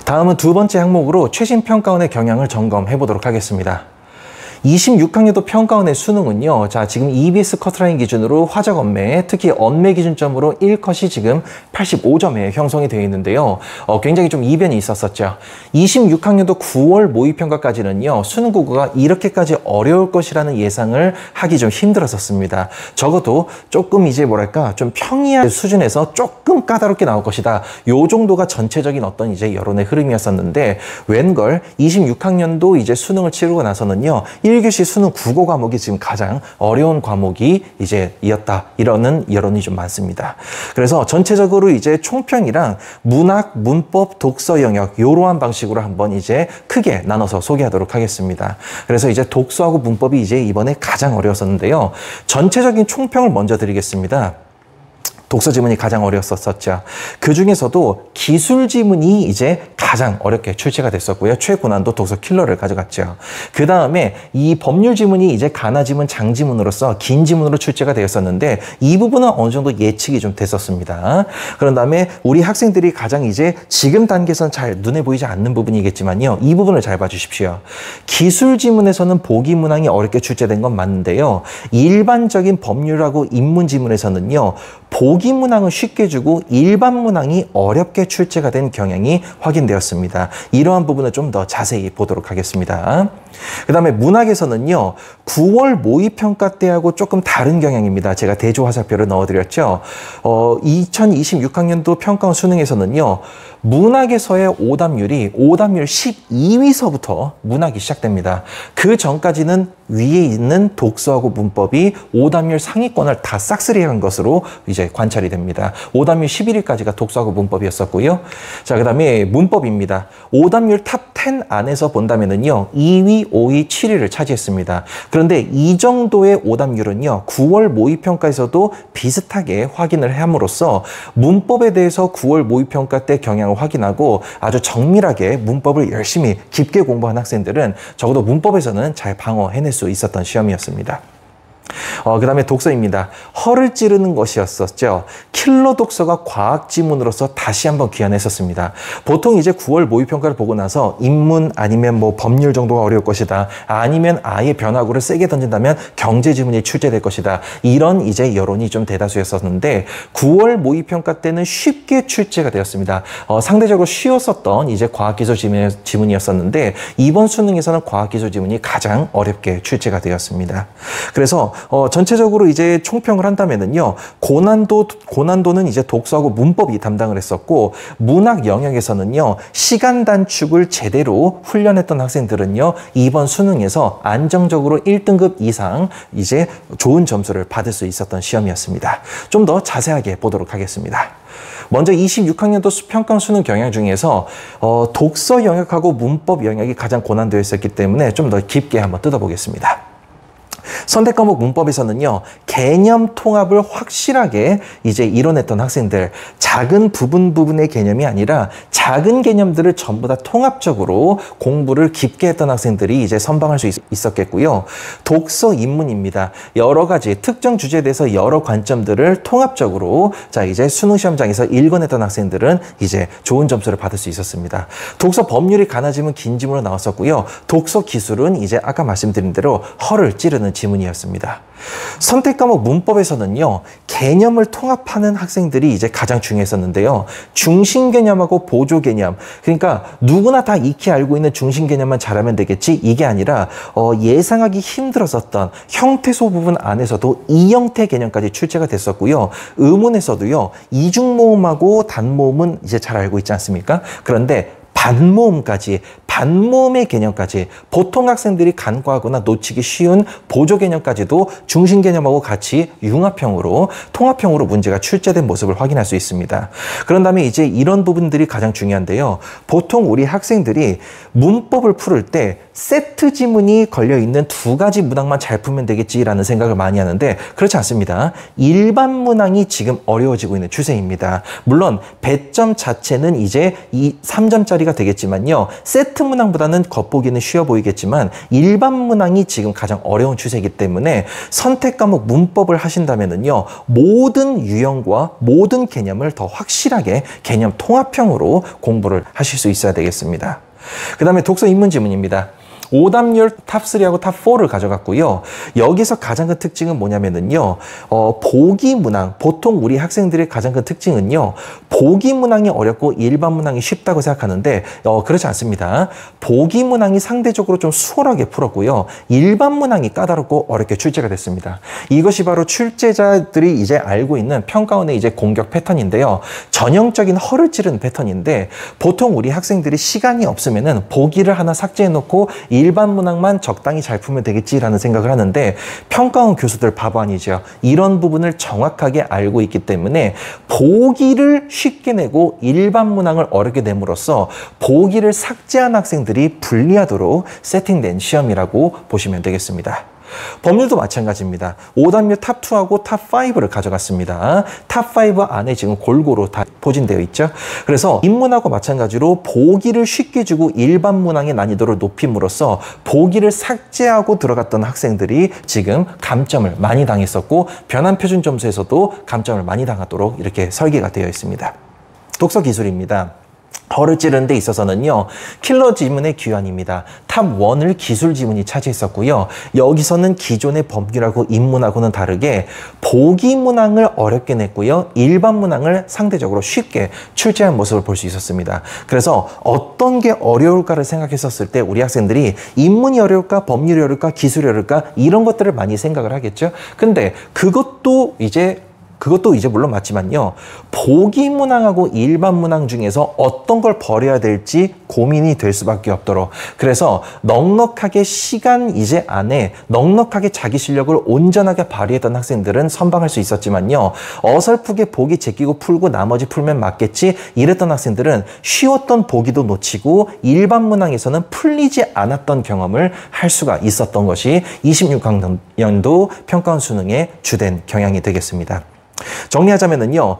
다음은 두 번째 항목으로 최신 평가원의 경향을 점검해 보도록 하겠습니다. 26학년도 평가원의 수능은요. 자, 지금 EBS 커트라인 기준으로 화적 언매, 특히 언매 기준점으로 1컷이 지금 85점에 형성이 되어 있는데요. 굉장히 좀 이변이 있었었죠. 26학년도 9월 모의평가까지는요. 수능 국어가 이렇게까지 어려울 것이라는 예상을 하기 좀 힘들었었습니다. 적어도 조금 이제 뭐랄까 좀 평이한 수준에서 조금 까다롭게 나올 것이다. 요 정도가 전체적인 어떤 이제 여론의 흐름이었었는데 웬걸 26학년도 이제 수능을 치르고 나서는요. 1교시 수능 국어 과목이 지금 가장 어려운 과목이 이제 이었다. 이러는 여론이 좀 많습니다. 그래서 전체적으로 이제 총평이랑 문학, 문법, 독서 영역 이러한 방식으로 한번 이제 크게 나눠서 소개하도록 하겠습니다. 그래서 이제 독서하고 문법이 이제 이번에 가장 어려웠었는데요. 전체적인 총평을 먼저 드리겠습니다. 독서 지문이 가장 어려웠었죠. 그 중에서도 기술 지문이 이제 가장 어렵게 출제가 됐었고요. 최고난도 독서 킬러를 가져갔죠. 그 다음에 이 법률 지문이 이제 가나 지문, 장 지문으로서 긴 지문으로 출제가 되었었는데 이 부분은 어느 정도 예측이 좀 됐었습니다. 그런 다음에 우리 학생들이 가장 이제 지금 단계에서는 잘 눈에 보이지 않는 부분이겠지만요. 이 부분을 잘 봐주십시오. 기술 지문에서는 보기 문항이 어렵게 출제된 건 맞는데요. 일반적인 법률하고 인문 지문에서는요. 보기 문항은 쉽게 주고 일반 문항이 어렵게 출제가 된 경향이 확인되었습니다. 이러한 부분을 좀 더 자세히 보도록 하겠습니다. 그 다음에 문학에서는요. 9월 모의평가 때하고 조금 다른 경향입니다. 제가 대조화살표를 넣어드렸죠. 2026학년도 평가원 수능에서는요. 문학에서의 오답률이 오답률 12위서부터 문학이 시작됩니다. 그 전까지는 위에 있는 독서하고 문법이 오답률 상위권을 다 싹쓸이한 것으로 이제 관찰이 됩니다. 오답률 11위까지가 독서하고 문법이었었고요. 자, 그 다음에 문법입니다. 오답률 탑 10 안에서 본다면은요, 2위, 5위, 7위를 차지했습니다. 그런데 이 정도의 오답률은요, 9월 모의평가에서도 비슷하게 확인을 함으로써 문법에 대해서 9월 모의평가 때 경향을 확인하고 아주 정밀하게 문법을 열심히 깊게 공부한 학생들은 적어도 문법에서는 잘 방어해낼 수 있었던 시험이었습니다. 그 다음에 독서입니다. 허를 찌르는 것이었었죠. 킬러 독서가 과학 지문으로서 다시 한번 귀환했었습니다. 보통 이제 9월 모의평가를 보고 나서 인문 아니면 뭐 법률 정도가 어려울 것이다. 아니면 아예 변화구를 세게 던진다면 경제 지문이 출제될 것이다. 이런 이제 여론이 좀 대다수였었는데 9월 모의평가 때는 쉽게 출제가 되었습니다. 상대적으로 쉬웠었던 이제 과학기술 지문이었었는데 이번 수능에서는 과학기술 지문이 가장 어렵게 출제가 되었습니다. 그래서 전체적으로 이제 총평을 한다면은요, 고난도는 이제 독서하고 문법이 담당을 했었고, 문학 영역에서는요, 시간 단축을 제대로 훈련했던 학생들은요, 이번 수능에서 안정적으로 1등급 이상 이제 좋은 점수를 받을 수 있었던 시험이었습니다. 좀 더 자세하게 보도록 하겠습니다. 먼저 26학년도 평가원 수능 경향 중에서 독서 영역하고 문법 영역이 가장 고난도에 있었기 때문에 좀 더 깊게 한번 뜯어보겠습니다. 선택 과목 문법에서는요, 개념 통합을 확실하게 이제 이뤄냈던 학생들, 작은 부분의 개념이 아니라 작은 개념들을 전부 다 통합적으로 공부를 깊게 했던 학생들이 이제 선방할 수 있었겠고요. 독서 입문입니다. 여러 가지 특정 주제에 대해서 여러 관점들을 통합적으로 자 이제 수능 시험장에서 읽어냈던 학생들은 이제 좋은 점수를 받을 수 있었습니다. 독서 법률이 가나 지문, 긴 지문으로 나왔었고요. 독서 기술은 이제 아까 말씀드린 대로 허를 찌르는 지문이었습니다. 선택 과목 문법에서는요, 개념을 통합하는 학생들이 이제 가장 중요했었는데요. 중심 개념하고 보조 개념, 그러니까 누구나 다 익히 알고 있는 중심 개념만 잘하면 되겠지, 이게 아니라 예상하기 힘들었었던 형태소 부분 안에서도 이형태 개념까지 출제가 됐었고요. 의문에서도요, 이중모음하고 단모음은 이제 잘 알고 있지 않습니까? 그런데 반모음까지, 반모음의 개념까지, 보통 학생들이 간과하거나 놓치기 쉬운 보조 개념까지도 중심 개념하고 같이 융합형으로, 통합형으로 문제가 출제된 모습을 확인할 수 있습니다. 그런 다음에 이제 이런 부분들이 가장 중요한데요. 보통 우리 학생들이 문법을 풀을 때 세트 지문이 걸려있는 두 가지 문항만 잘 풀면 되겠지라는 생각을 많이 하는데 그렇지 않습니다. 일반 문항이 지금 어려워지고 있는 추세입니다. 물론 배점 자체는 이제 이 3점짜리가 되겠지만요. 세트 문항보다는 겉보기는 쉬워 보이겠지만 일반 문항이 지금 가장 어려운 추세이기 때문에 선택 과목 문법을 하신다면은요. 모든 유형과 모든 개념을 더 확실하게 개념 통합형으로 공부를 하실 수 있어야 되겠습니다. 그 다음에 독서 입문 지문입니다. 오답률 탑3하고 탑4를 가져갔고요. 여기서 가장 큰 특징은 뭐냐면은요. 보기 문항, 보통 우리 학생들의 가장 큰 특징은요. 보기 문항이 어렵고 일반 문항이 쉽다고 생각하는데 그렇지 않습니다. 보기 문항이 상대적으로 좀 수월하게 풀었고요. 일반 문항이 까다롭고 어렵게 출제가 됐습니다. 이것이 바로 출제자들이 이제 알고 있는 평가원의 이제 공격 패턴인데요. 전형적인 허를 찌르는 패턴인데 보통 우리 학생들이 시간이 없으면은 보기를 하나 삭제해 놓고 일반 문항만 적당히 잘 풀면 되겠지라는 생각을 하는데 평가원 교수들 바보 아니죠. 이런 부분을 정확하게 알고 있기 때문에 보기를 쉽게 내고 일반 문항을 어렵게 내므로써 보기를 삭제한 학생들이 불리하도록 세팅된 시험이라고 보시면 되겠습니다. 법률도 마찬가지입니다. 오답률 탑2하고 탑5를 가져갔습니다. 탑5 안에 지금 골고루 다 포진되어 있죠. 그래서 인문하고 마찬가지로 보기를 쉽게 주고 일반 문항의 난이도를 높임으로써 보기를 삭제하고 들어갔던 학생들이 지금 감점을 많이 당했었고 변환 표준 점수에서도 감점을 많이 당하도록 이렇게 설계가 되어 있습니다. 독서 기술입니다. 허를 찌르는 데 있어서는요. 킬러 지문의 귀환입니다. 탑1을 기술 지문이 차지했었고요. 여기서는 기존의 법률하고 인문하고는 다르게 보기 문항을 어렵게 냈고요. 일반 문항을 상대적으로 쉽게 출제한 모습을 볼 수 있었습니다. 그래서 어떤 게 어려울까를 생각했었을 때 우리 학생들이 인문이 어려울까, 법률이 어려울까, 기술이 어려울까 이런 것들을 많이 생각을 하겠죠. 근데 그것도 이제 물론 맞지만요. 보기 문항하고 일반 문항 중에서 어떤 걸 버려야 될지 고민이 될 수밖에 없도록 그래서 넉넉하게 시간 이제 안에 넉넉하게 자기 실력을 온전하게 발휘했던 학생들은 선방할 수 있었지만요. 어설프게 보기 제끼고 풀고 나머지 풀면 맞겠지 이랬던 학생들은 쉬웠던 보기도 놓치고 일반 문항에서는 풀리지 않았던 경험을 할 수가 있었던 것이 26학년도 평가원 수능의 주된 경향이 되겠습니다. 정리하자면은요,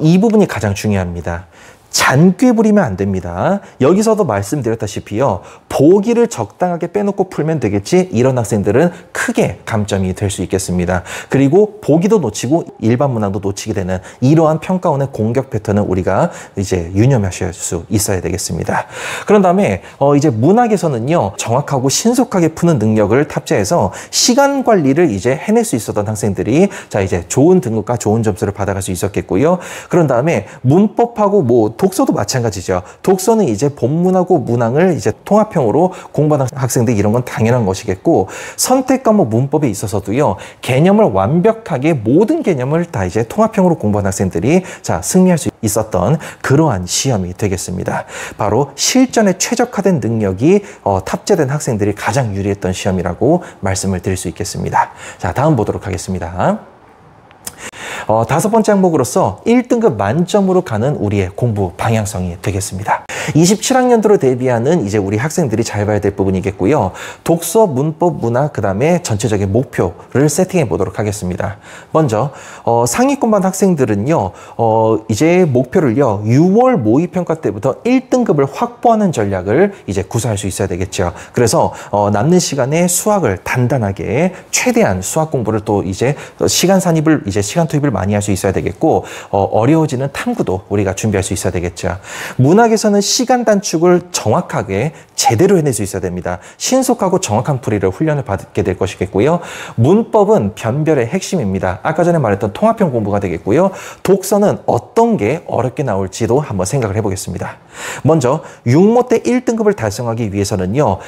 이 부분이 가장 중요합니다. 잔꾀 부리면 안 됩니다. 여기서도 말씀드렸다시피요. 보기를 적당하게 빼놓고 풀면 되겠지 이런 학생들은 크게 감점이 될 수 있겠습니다. 그리고 보기도 놓치고 일반 문항도 놓치게 되는 이러한 평가원의 공격 패턴은 우리가 이제 유념하실 수 있어야 되겠습니다. 그런 다음에 이제 문학에서는요. 정확하고 신속하게 푸는 능력을 탑재해서 시간 관리를 이제 해낼 수 있었던 학생들이 자 이제 좋은 등급과 좋은 점수를 받아갈 수 있었겠고요. 그런 다음에 문법하고 독서도 마찬가지죠. 독서는 이제 본문하고 문항을 이제 통합형으로 공부하는 학생들 이런 건 당연한 것이겠고 선택 과목 문법에 있어서도요. 개념을 완벽하게 모든 개념을 다 이제 통합형으로 공부하는 학생들이 자 승리할 수 있었던 그러한 시험이 되겠습니다. 바로 실전에 최적화된 능력이 탑재된 학생들이 가장 유리했던 시험이라고 말씀을 드릴 수 있겠습니다. 자, 다음 보도록 하겠습니다. 다섯 번째 항목으로서 1등급 만점으로 가는 우리의 공부 방향성이 되겠습니다. 27학년도로 대비하는 이제 우리 학생들이 잘 봐야 될 부분이겠고요. 독서, 문법, 문학, 그 다음에 전체적인 목표를 세팅해 보도록 하겠습니다. 먼저 상위권반 학생들은요. 이제 목표를요. 6월 모의평가 때부터 1등급을 확보하는 전략을 이제 구사할 수 있어야 되겠죠. 그래서 남는 시간에 수학을 단단하게 최대한 수학 공부를 또 이제 시간 투입을 많이 할 수 있어야 되겠고 어려워지는 탐구도 우리가 준비할 수 있어야 되겠죠. 문학에서는 시간 단축을 정확하게 제대로 해낼 수 있어야 됩니다. 신속하고 정확한 풀이를 훈련을 받게 될 것이겠고요. 문법은 변별의 핵심입니다. 아까 전에 말했던 통합형 공부가 되겠고요. 독서는 어떤 게 어렵게 나올지도 한번 생각을 해보겠습니다. 먼저 6모 때 1등급을 달성하기 위해서는요.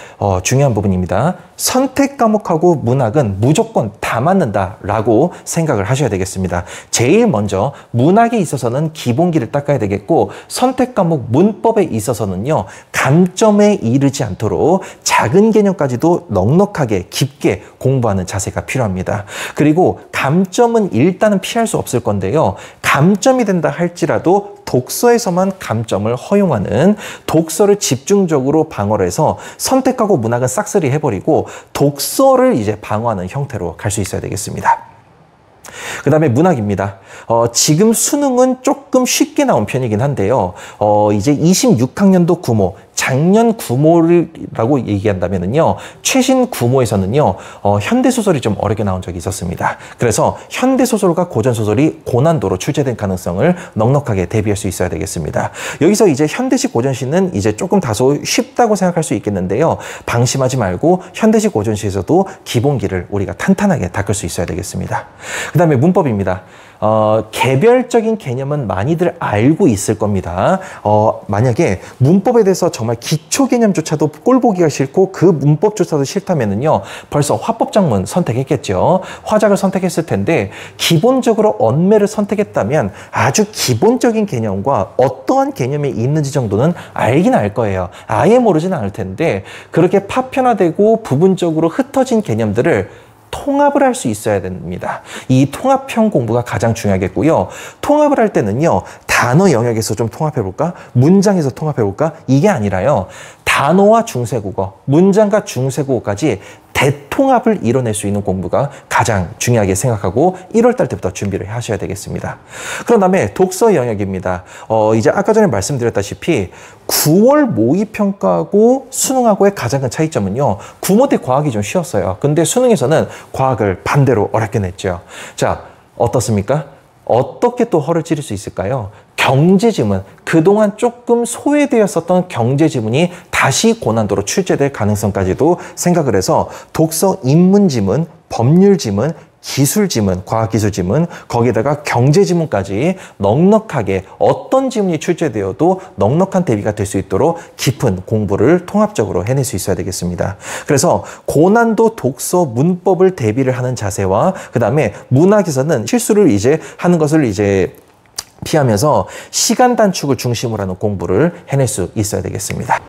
중요한 부분입니다. 선택 과목하고 문학은 무조건 다 맞는다라고 생각을 하셔야 되겠습니다. 제일 먼저 문학에 있어서는 기본기를 닦아야 되겠고 선택 과목 문법에 있어서는요. 감점에 이르지 않도록 작은 개념까지도 넉넉하게 깊게 공부하는 자세가 필요합니다. 그리고 감점은 일단은 피할 수 없을 건데요. 감점이 된다 할지라도 독서에서만 감점을 허용하는 독서를 집중적으로 방어를 해서 선택하고 문학은 싹쓸이 해버리고 독서를 이제 방어하는 형태로 갈 수 있어야 되겠습니다. 그 다음에 문학입니다. 지금 수능은 조금 쉽게 나온 편이긴 한데요. 이제 26학년도 구모, 작년 구모라고 얘기한다면은요, 최신 구모에서는요, 현대소설이 좀 어렵게 나온 적이 있었습니다. 그래서 현대소설과 고전소설이 고난도로 출제된 가능성을 넉넉하게 대비할 수 있어야 되겠습니다. 여기서 이제 현대식 고전시는 이제 조금 다소 쉽다고 생각할 수 있겠는데요. 방심하지 말고 현대식 고전시에서도 기본기를 우리가 탄탄하게 닦을 수 있어야 되겠습니다. 그 다음에 문법입니다. 개별적인 개념은 많이들 알고 있을 겁니다. 만약에 문법에 대해서 정말 기초 개념조차도 꼴보기가 싫고 그 문법조차도 싫다면은요, 벌써 화법작문 선택했겠죠. 화작을 선택했을 텐데, 기본적으로 언매를 선택했다면 아주 기본적인 개념과 어떠한 개념이 있는지 정도는 알긴 알 거예요. 아예 모르진 않을 텐데, 그렇게 파편화되고 부분적으로 흩어진 개념들을 통합을 할 수 있어야 됩니다. 이 통합형 공부가 가장 중요하겠고요. 통합을 할 때는요, 단어 영역에서 좀 통합해볼까? 문장에서 통합해볼까? 이게 아니라요, 단어와 중세국어, 문장과 중세국어까지 대통합을 이뤄낼 수 있는 공부가 가장 중요하게 생각하고 1월달 때부터 준비를 하셔야 되겠습니다. 그런 다음에 독서 영역입니다. 이제 아까 전에 말씀드렸다시피 9월 모의평가하고 수능하고의 가장 큰 차이점은요, 구모 때 과학이 좀 쉬웠어요. 근데 수능에서는 과학을 반대로 어렵게 냈죠. 자, 어떻습니까? 어떻게 또 허를 찌를 수 있을까요? 경제지문, 그동안 조금 소외되었었던 경제지문이 다시 고난도로 출제될 가능성까지도 생각을 해서 독서 인문지문, 법률지문, 기술지문, 과학기술지문, 거기에다가 경제지문까지 넉넉하게 어떤 지문이 출제되어도 넉넉한 대비가 될 수 있도록 깊은 공부를 통합적으로 해낼 수 있어야 되겠습니다. 그래서 고난도 독서 문법을 대비를 하는 자세와 그 다음에 문학에서는 실수를 이제 하는 것을 이제 피하면서 시간 단축을 중심으로 하는 공부를 해낼 수 있어야 되겠습니다.